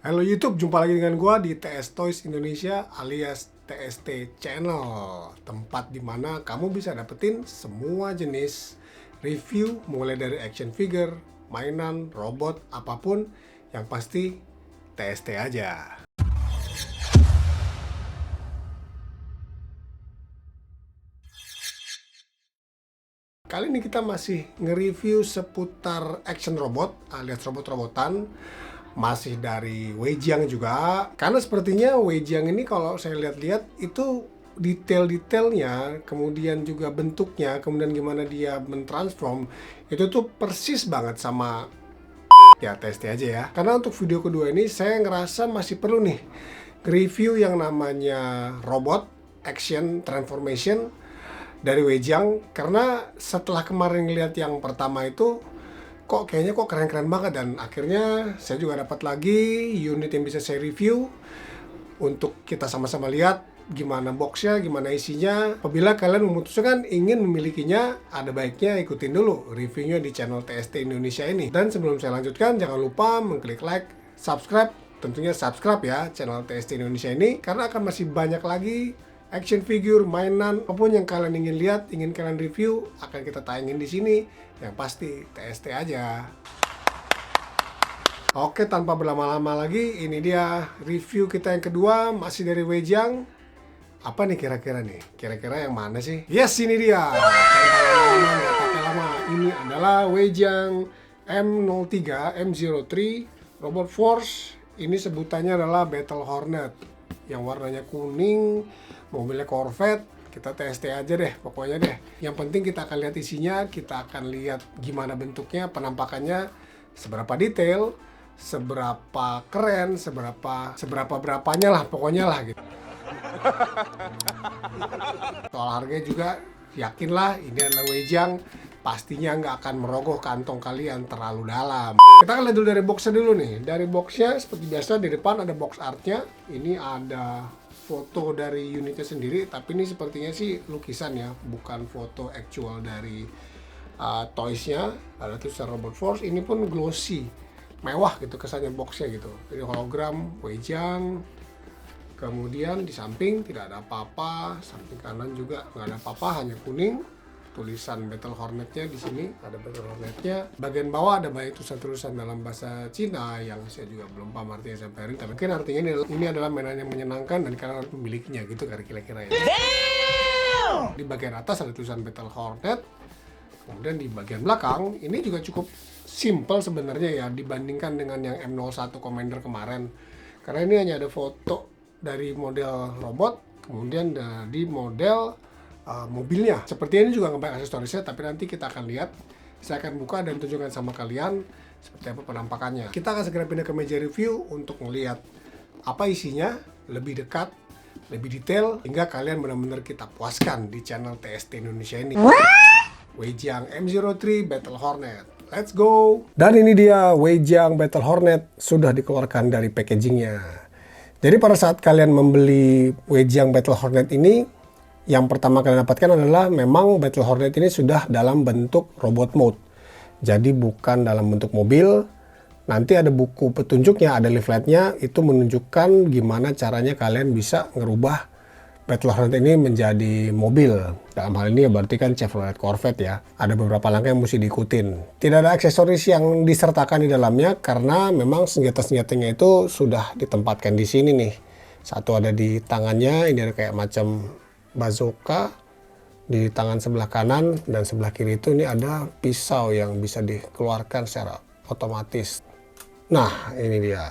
Halo YouTube, jumpa lagi dengan gua di TS Toys Indonesia alias TST Channel. Tempat dimana kamu bisa dapetin semua jenis review mulai dari action figure, mainan, robot, apapun. Yang pasti TST aja. Kali ini kita masih nge-review seputar action robot alias robot-robotan. Masih dari Weijiang juga. Karena sepertinya Weijiang ini kalau saya lihat-lihat itu detail-detailnya, kemudian juga bentuknya, kemudian gimana dia mentransform, itu tuh persis banget sama ya TST aja ya. Karena untuk video kedua ini saya ngerasa masih perlu nih review yang namanya robot action transformation dari Weijiang, karena setelah kemarin ngeliat yang pertama itu kok keren-keren banget, dan akhirnya saya juga dapat lagi unit yang bisa saya review untuk kita sama-sama lihat gimana boxnya, gimana isinya. Apabila kalian memutuskan ingin memilikinya, ada baiknya ikutin dulu reviewnya di channel TST Indonesia ini. Dan sebelum saya lanjutkan, jangan lupa mengklik like, subscribe, tentunya subscribe ya channel TST Indonesia ini, karena akan masih banyak lagi action figure, mainan, apapun yang kalian ingin lihat, ingin kalian review, akan kita tayangin di sini. Yang pasti TST aja. Oke, tanpa berlama-lama lagi, ini dia review kita yang kedua, masih dari Weijiang. Apa nih kira-kira nih? Kira-kira yang mana sih? Yes, ini dia. Nggak pakai lama. Ini adalah Weijiang M03 M03 Robot Force. Ini sebutannya adalah Battle Hornet, yang warnanya kuning, mobilnya Corvette. Kita TST aja deh, pokoknya deh. Yang penting kita akan lihat isinya, kita akan lihat gimana bentuknya, penampakannya, seberapa detail, seberapa keren, seberapa-berapanya lah, pokoknya lah gitu. Soal harganya juga, yakinlah ini adalah Weijiang, pastinya nggak akan merogoh kantong kalian terlalu dalam. Kita akan lihat dulu dari boxnya dulu nih. Dari boxnya seperti biasa, di depan ada box artnya. Ini ada foto dari unitnya sendiri, tapi ini sepertinya sih lukisan ya, bukan foto actual dari toysnya. Ada tulisan Robot Force, ini pun glossy, mewah gitu kesannya boxnya gitu. Ini hologram Weijiang. Kemudian di samping tidak ada apa-apa, samping kanan juga nggak ada apa-apa, hanya kuning. Tulisan Battle Hornet-nya di sini, ada Battle Hornet-nya. Bagian bawah ada banyak tulisan-tulisan dalam bahasa Cina yang saya juga belum paham artinya sampai hari ini. Tapi mungkin artinya ini adalah mainan yang menyenangkan dan kalian harus memilikinya gitu kira-kira ya. Di bagian atas ada tulisan Battle Hornet. Kemudian di bagian belakang ini juga cukup simple sebenarnya ya dibandingkan dengan yang M01 Commander kemarin. Karena ini hanya ada foto dari model robot, kemudian dari model mobilnya. Seperti ini juga nggak banyak aksesorisnya, tapi nanti kita akan lihat. Saya akan buka dan tunjukkan sama kalian seperti apa penampakannya. Kita akan segera pindah ke meja review untuk melihat apa isinya lebih dekat, lebih detail, hingga kalian benar-benar kita puaskan di channel TST Indonesia ini. Weijiang M03 Battle Hornet. Let's go! Dan ini dia Weijiang Battle Hornet sudah dikeluarkan dari packagingnya. Jadi pada saat kalian membeli Weijiang Battle Hornet ini, yang pertama kalian dapatkan adalah memang Battle Hornet ini sudah dalam bentuk robot mode. Jadi bukan dalam bentuk mobil. Nanti ada buku petunjuknya, ada leafletnya, itu menunjukkan gimana caranya kalian bisa ngerubah Battle Hornet ini menjadi mobil. Dalam hal ini ya berarti kan Chevrolet Corvette ya. Ada beberapa langkah yang mesti diikutin. Tidak ada aksesoris yang disertakan di dalamnya karena memang senjata-senjatanya itu sudah ditempatkan di sini nih. Satu ada di tangannya, ini ada kayak macam bazooka di tangan sebelah kanan, dan sebelah kiri itu ini ada pisau yang bisa dikeluarkan secara otomatis. Nah, ini dia.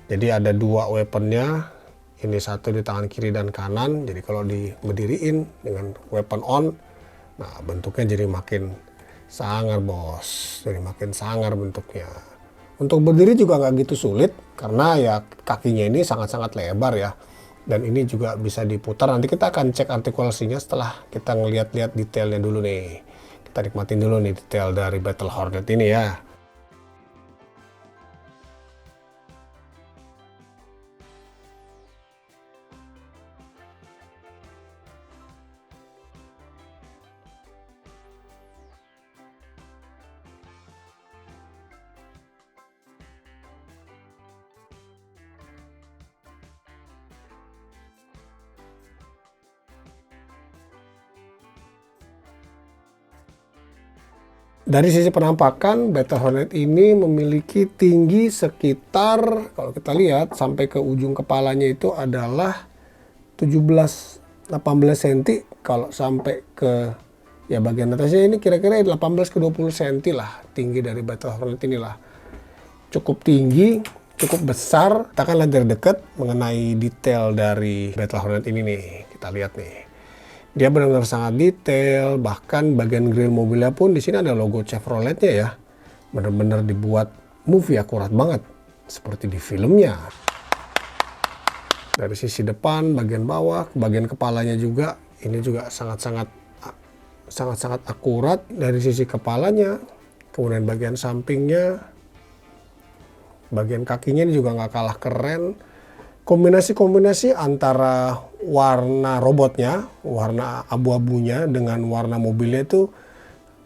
Jadi ada dua weaponnya. Ini satu di tangan kiri dan kanan, jadi kalau diberdiriin dengan weapon on, nah bentuknya jadi makin sangar bos, jadi makin sangar bentuknya. Untuk berdiri juga nggak gitu sulit, karena ya kakinya ini sangat-sangat lebar ya. Dan ini juga bisa diputar, nanti kita akan cek artikulasinya setelah kita ngeliat-liat detailnya dulu nih. Kita nikmatin dulu nih detail dari Battle Hornet ini ya. Dari sisi penampakan, Battle Hornet ini memiliki tinggi sekitar, kalau kita lihat sampai ke ujung kepalanya itu adalah 17-18 cm. Kalau sampai ke ya bagian atasnya ini kira-kira 18 ke 20 cm lah tinggi dari Battle Hornet inilah. Cukup tinggi, cukup besar. Kita akan lihat dari dekat mengenai detail dari Battle Hornet ini nih. Kita lihat nih. Dia benar-benar sangat detail, bahkan bagian grill mobilnya pun di sini ada logo Chevrolet-nya ya. Benar-benar dibuat movie akurat banget seperti di filmnya. Dari sisi depan, bagian bawah, bagian kepalanya juga ini juga sangat-sangat akurat dari sisi kepalanya. Kemudian bagian sampingnya, bagian kakinya ini juga nggak kalah keren. Kombinasi-kombinasi antara warna robotnya, warna abu-abunya dengan warna mobilnya itu,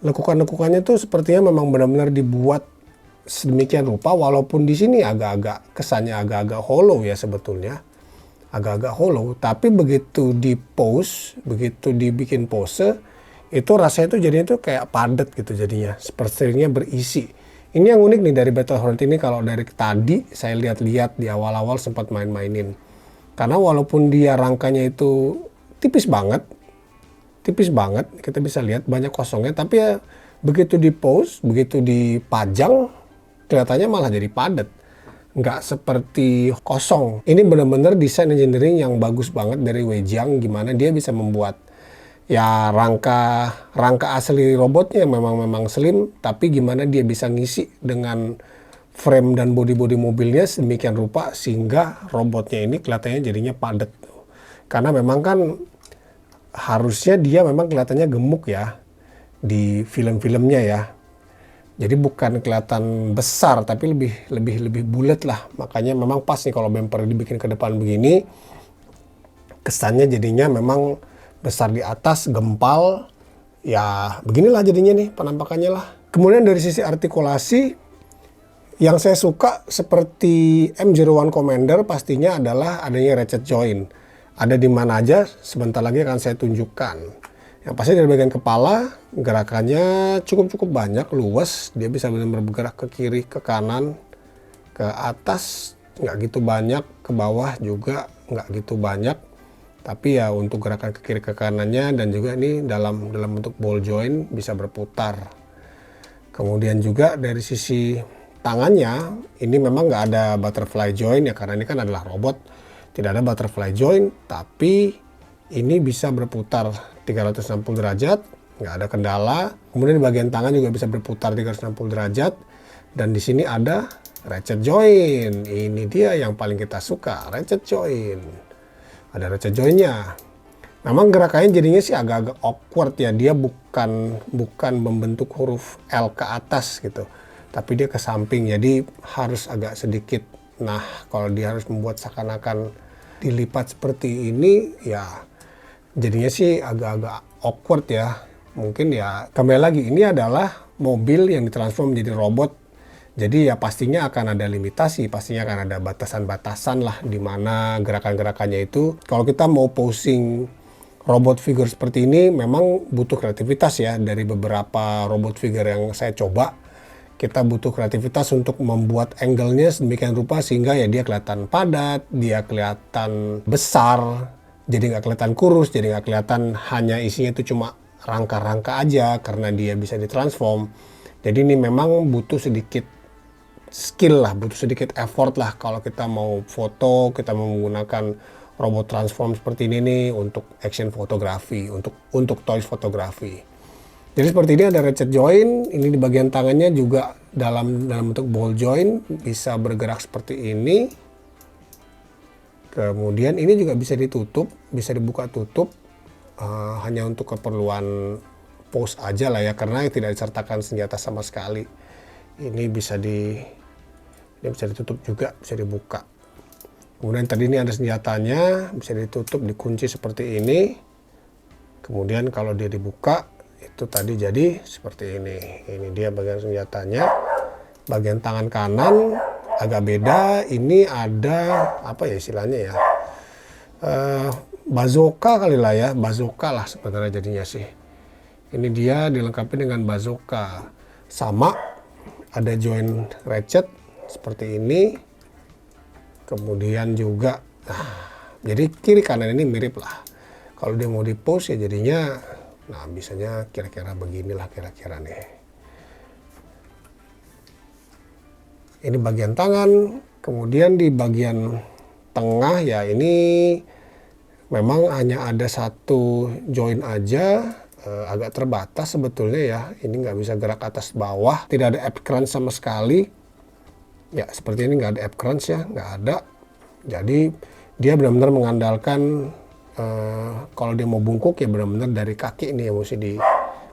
lekukan-lekukannya tuh sepertinya memang benar-benar dibuat sedemikian rupa, walaupun di sini agak-agak kesannya agak-agak hollow ya sebetulnya. Agak-agak hollow, tapi begitu di pose, begitu dibikin pose, itu rasanya tuh jadinya tuh kayak padat gitu jadinya, sepertinya berisi. Ini yang unik nih dari Battle Hornet ini, kalau dari tadi saya lihat-lihat di awal-awal sempat main-mainin. Karena walaupun dia rangkanya itu tipis banget, kita bisa lihat banyak kosongnya, tapi ya begitu di pose, begitu dipajang, kelihatannya malah jadi padat. Nggak seperti kosong. Ini benar-benar desain engineering yang bagus banget dari Weijiang, gimana dia bisa membuat ya rangka asli robotnya memang slim, tapi gimana dia bisa ngisi dengan frame dan bodi mobilnya sedemikian rupa sehingga robotnya ini kelihatannya jadinya padat. Karena memang kan harusnya dia memang kelihatannya gemuk ya di film-filmnya ya. Jadi bukan kelihatan besar tapi lebih bulat lah. Makanya memang pas nih kalau bumper dibikin ke depan begini, kesannya jadinya memang besar di atas, gempal, ya beginilah jadinya nih penampakannya lah. Kemudian dari sisi artikulasi, yang saya suka seperti M01 Commander pastinya adalah adanya ratchet joint. Ada di mana aja, sebentar lagi akan saya tunjukkan. Yang pasti dari bagian kepala, gerakannya cukup banyak, luas. Dia bisa benar-benar bergerak ke kiri, ke kanan, ke atas, nggak gitu banyak, ke bawah juga nggak gitu banyak. Tapi ya untuk gerakan ke kiri ke kanannya, dan juga ini dalam bentuk ball joint bisa berputar. Kemudian juga dari sisi tangannya, ini memang nggak ada butterfly joint ya, karena ini kan adalah robot. Tidak ada butterfly joint, tapi ini bisa berputar 360 derajat, nggak ada kendala. Kemudian di bagian tangan juga bisa berputar 360 derajat. Dan di sini ada ratchet joint. Ini dia yang paling kita suka, ratchet joint. Ada ratchet jointnya. Memang gerakannya jadinya sih agak-agak awkward ya. Dia bukan membentuk huruf L ke atas gitu, tapi dia ke samping. Jadi harus agak sedikit. Nah, kalau dia harus membuat seakan-akan dilipat seperti ini, ya jadinya sih agak-agak awkward ya. Mungkin ya kembali lagi, ini adalah mobil yang ditransform menjadi robot. Jadi ya pastinya akan ada limitasi, pastinya akan ada batasan-batasan lah di mana gerakan-gerakannya itu. Kalau kita mau posing robot figure seperti ini memang butuh kreativitas ya. Dari beberapa robot figure yang saya coba, kita butuh kreativitas untuk membuat angle-nya sedemikian rupa sehingga ya dia kelihatan padat, dia kelihatan besar, jadi nggak kelihatan kurus, jadi nggak kelihatan hanya isinya itu cuma rangka-rangka aja karena dia bisa ditransform. Jadi ini memang butuh sedikit skill lah, butuh sedikit effort lah kalau kita mau foto, kita mau menggunakan robot transform seperti ini nih untuk action fotografi, untuk toys fotografi. Jadi seperti ini ada ratchet joint, ini di bagian tangannya juga dalam bentuk ball joint, bisa bergerak seperti ini. Kemudian ini juga bisa ditutup, bisa dibuka tutup, hanya untuk keperluan pose aja lah ya, karena tidak disertakan senjata sama sekali. Ini bisa ditutup juga, bisa dibuka. Kemudian tadi ini ada senjatanya, bisa ditutup, dikunci seperti ini. Kemudian kalau dia dibuka, itu tadi jadi seperti ini. Ini dia bagian senjatanya. Bagian tangan kanan agak beda. Ini ada apa ya istilahnya ya? Bazooka kali lah ya, bazooka lah sebenarnya jadinya sih. Ini dia dilengkapi dengan bazooka. Sama ada join ratchet seperti ini, kemudian juga jadi kiri kanan ini mirip lah. Kalau dia mau di pose ya jadinya bisanya kira-kira beginilah kira-kira nih. Ini bagian tangan, kemudian di bagian tengah ya ini memang hanya ada satu join aja, agak terbatas sebetulnya ya. Ini nggak bisa gerak atas bawah, tidak ada ab crunch sama sekali. Ya seperti ini nggak ada ab crunch ya, nggak ada. Jadi dia benar-benar mengandalkan kalau dia mau bungkuk ya benar-benar dari kaki ini ya mesti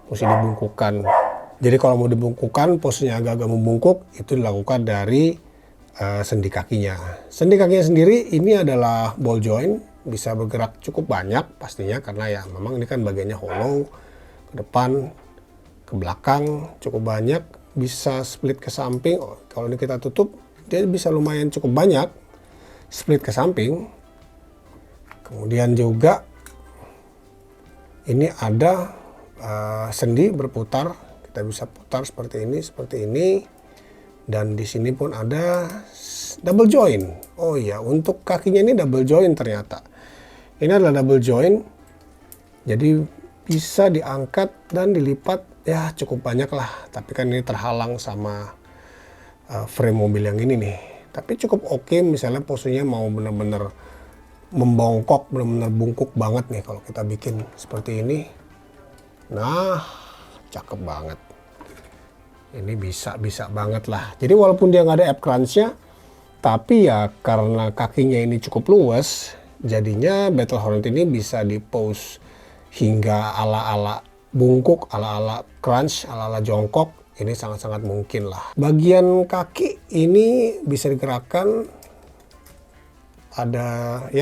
dibungkukkan. Jadi kalau mau dibungkukkan, posenya agak-agak membungkuk, itu dilakukan dari sendi kakinya. Sendi kakinya sendiri ini adalah ball joint, bisa bergerak cukup banyak pastinya karena ya memang ini kan bagiannya hollow, ke depan, ke belakang cukup banyak, bisa split ke samping. Kalau ini kita tutup, dia bisa lumayan cukup banyak split ke samping. Kemudian juga ini ada sendi berputar, kita bisa putar seperti ini, dan di sini pun ada double joint. Oh iya, untuk kakinya ini double joint ternyata. Ini adalah double joint, jadi bisa diangkat dan dilipat ya cukup banyak lah. Tapi kan ini terhalang sama frame mobil yang ini nih. Tapi cukup oke, misalnya posenya mau benar-benar membongkok, benar-benar bungkuk banget nih kalau kita bikin seperti ini. Nah, cakep banget. Ini bisa banget lah. Jadi walaupun dia nggak ada ab crunch-nya, tapi ya karena kakinya ini cukup luas, jadinya Battle Hornet ini bisa di pose hingga ala-ala bungkuk, ala-ala crunch, ala-ala jongkok. Ini sangat-sangat mungkin lah. Bagian kaki ini bisa digerakkan. Ada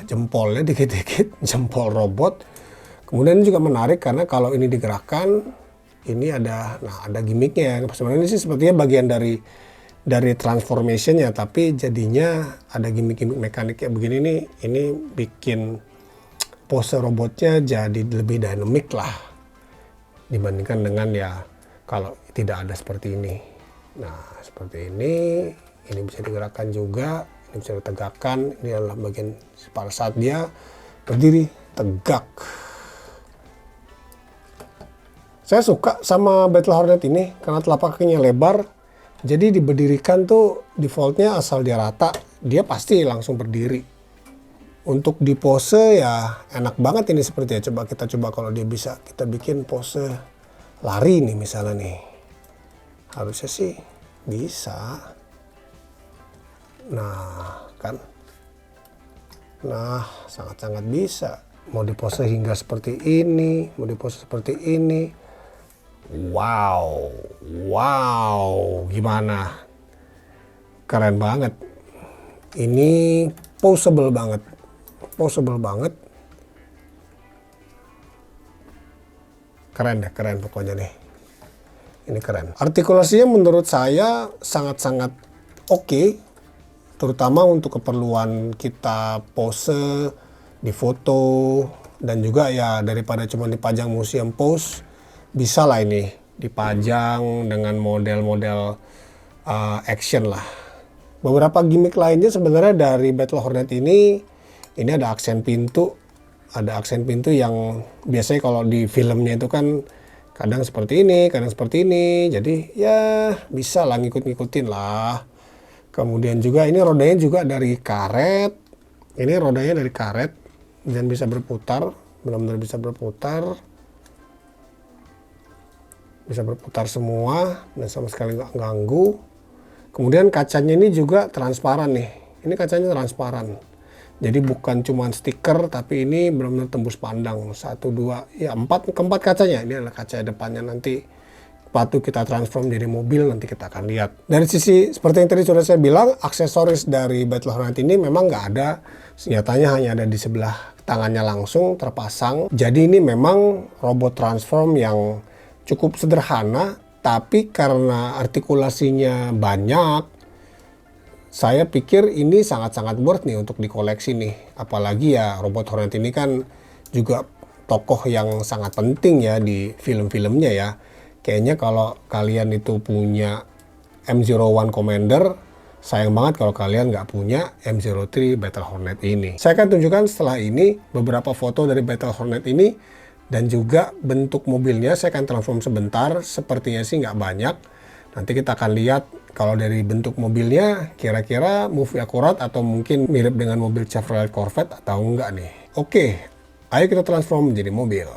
jempolnya dikit-dikit, jempol robot. Kemudian juga menarik karena kalau ini digerakkan, ini ada gimmicknya. Sebenarnya ini sih sepertinya bagian dari transformation-nya, tapi jadinya ada gimmick-gimmick mekanik kayak begini nih. Ini bikin pose robotnya jadi lebih dynamic lah dibandingkan dengan ya kalau tidak ada seperti ini. Nah, seperti ini bisa digerakkan juga. Ini bisa ditegakkan, ini adalah bagian pada saat dia berdiri tegak. Saya suka sama Battle Hornet ini karena telapak kakinya lebar, jadi diberdirikan tuh defaultnya asal dia rata, dia pasti langsung berdiri. Untuk di pose ya enak banget ini seperti ya, kita coba kalau dia bisa kita bikin pose lari nih misalnya nih. Harusnya sih bisa. Nah, kan. Nah, sangat-sangat bisa. Mau dipose hingga seperti ini, mau dipose seperti ini. Wow, gimana? Keren banget. Ini poseable banget. Keren pokoknya nih. Ini keren. Artikulasinya menurut saya sangat-sangat oke. Terutama untuk keperluan kita pose, di foto, dan juga ya daripada cuma dipajang museum pose, bisa lah ini dipajang dengan model-model action lah. Beberapa gimmick lainnya sebenarnya dari Battle Hornet ini ada aksen pintu. Ada aksen pintu yang biasanya kalau di filmnya itu kan kadang seperti ini, kadang seperti ini. Jadi ya bisa lah ngikut-ngikutin lah. Kemudian juga ini rodanya juga dari karet. Ini rodanya dari karet dan bisa berputar, benar-benar bisa berputar. Bisa berputar semua dan sama sekali nggak ganggu. Kemudian kacanya ini juga transparan nih. Ini kacanya transparan. Jadi bukan cuma stiker tapi ini benar-benar tembus pandang. 1, 2, ya 4, keempat kacanya. Ini adalah kaca depannya nanti. Sepatu kita transform jadi mobil, nanti kita akan lihat. Dari sisi seperti yang tadi sudah saya bilang, aksesoris dari Battle Hornet ini memang nggak ada. Senjatanya hanya ada di sebelah tangannya langsung terpasang. Jadi ini memang robot transform yang cukup sederhana, tapi karena artikulasinya banyak, saya pikir ini sangat-sangat worth nih untuk dikoleksi nih. Apalagi ya robot Hornet ini kan juga tokoh yang sangat penting ya di film-filmnya ya. Kayaknya kalau kalian itu punya M01 Commander, sayang banget kalau kalian nggak punya M03 Battle Hornet ini. Saya akan tunjukkan setelah ini beberapa foto dari Battle Hornet ini dan juga bentuk mobilnya. Saya akan transform sebentar, sepertinya sih nggak banyak. Nanti kita akan lihat kalau dari bentuk mobilnya kira-kira movie akurat atau mungkin mirip dengan mobil Chevrolet Corvette atau enggak nih. Oke, ayo kita transform menjadi mobil.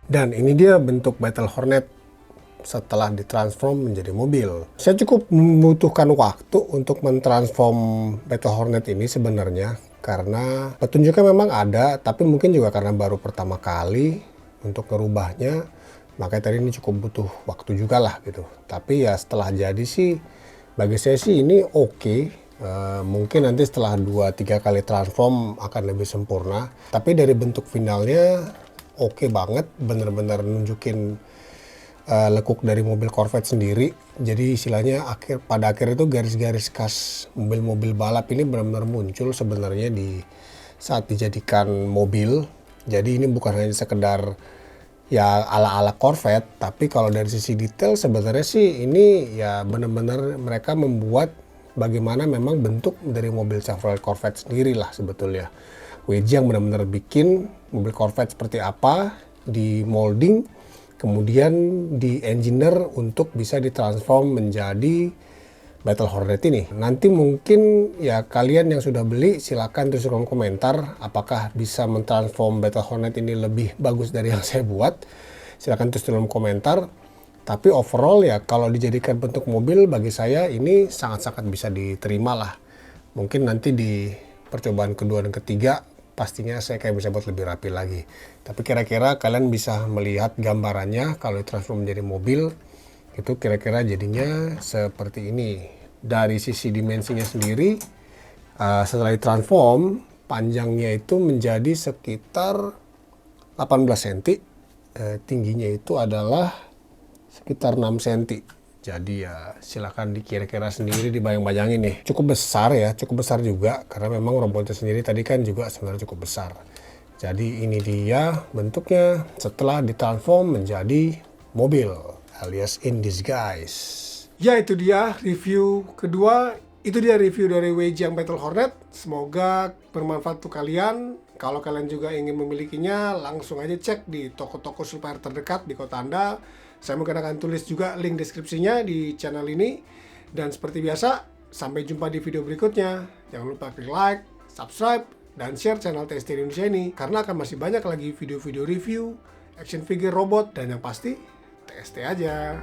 Dan ini dia bentuk Battle Hornet setelah ditransform menjadi mobil. Saya cukup membutuhkan waktu untuk mentransform Battle Hornet ini sebenarnya, karena petunjuknya memang ada, tapi mungkin juga karena baru pertama kali untuk ngerubahnya, makanya tadi ini cukup butuh waktu juga lah gitu. Tapi ya setelah jadi sih, bagi saya sih ini oke. Mungkin nanti setelah 2-3 kali transform akan lebih sempurna. Tapi dari bentuk finalnya oke banget, bener-bener nunjukin lekuk dari mobil Corvette sendiri. Jadi istilahnya pada akhir itu garis-garis khas mobil-mobil balap ini benar-benar muncul sebenarnya di saat dijadikan mobil. Jadi ini bukan hanya sekedar ya ala-ala Corvette, tapi kalau dari sisi detail sebenarnya sih ini ya benar-benar mereka membuat bagaimana memang bentuk dari mobil Chevrolet Corvette sendiri lah sebetulnya. WJ yang benar-benar bikin mobil Corvette seperti apa, di molding, kemudian di engineer untuk bisa ditransform menjadi Battle Hornet ini. Nanti mungkin ya kalian yang sudah beli silakan tulis kolom komentar apakah bisa mentransform Battle Hornet ini lebih bagus dari yang saya buat. Silakan tulis kolom komentar. Tapi overall ya kalau dijadikan bentuk mobil bagi saya ini sangat-sangat bisa diterima lah. Mungkin nanti di percobaan kedua dan ketiga pastinya saya kayak bisa buat lebih rapi lagi. Tapi kira-kira kalian bisa melihat gambarannya kalau ditransform menjadi mobil itu kira-kira jadinya seperti ini. Dari sisi dimensinya sendiri setelah ditransform panjangnya itu menjadi sekitar 18 cm, tingginya itu adalah sekitar 6 cm. Jadi ya silahkan dikira-kira sendiri, dibayang-bayangin nih. Cukup besar ya, cukup besar juga. Karena memang robotnya sendiri tadi kan juga sebenarnya cukup besar. Jadi ini dia bentuknya setelah ditransform menjadi mobil alias in disguise. Ya itu dia review kedua. Itu dia review dari Weijiang Battle Hornet. Semoga bermanfaat untuk kalian. Kalau kalian juga ingin memilikinya, langsung aja cek di toko-toko supplier terdekat di kota Anda. Saya mungkin akan tulis juga link deskripsinya di channel ini. Dan seperti biasa, sampai jumpa di video berikutnya. Jangan lupa klik like, subscribe, dan share channel TST Indonesia ini. Karena akan masih banyak lagi video-video review, action figure robot, dan yang pasti TST aja.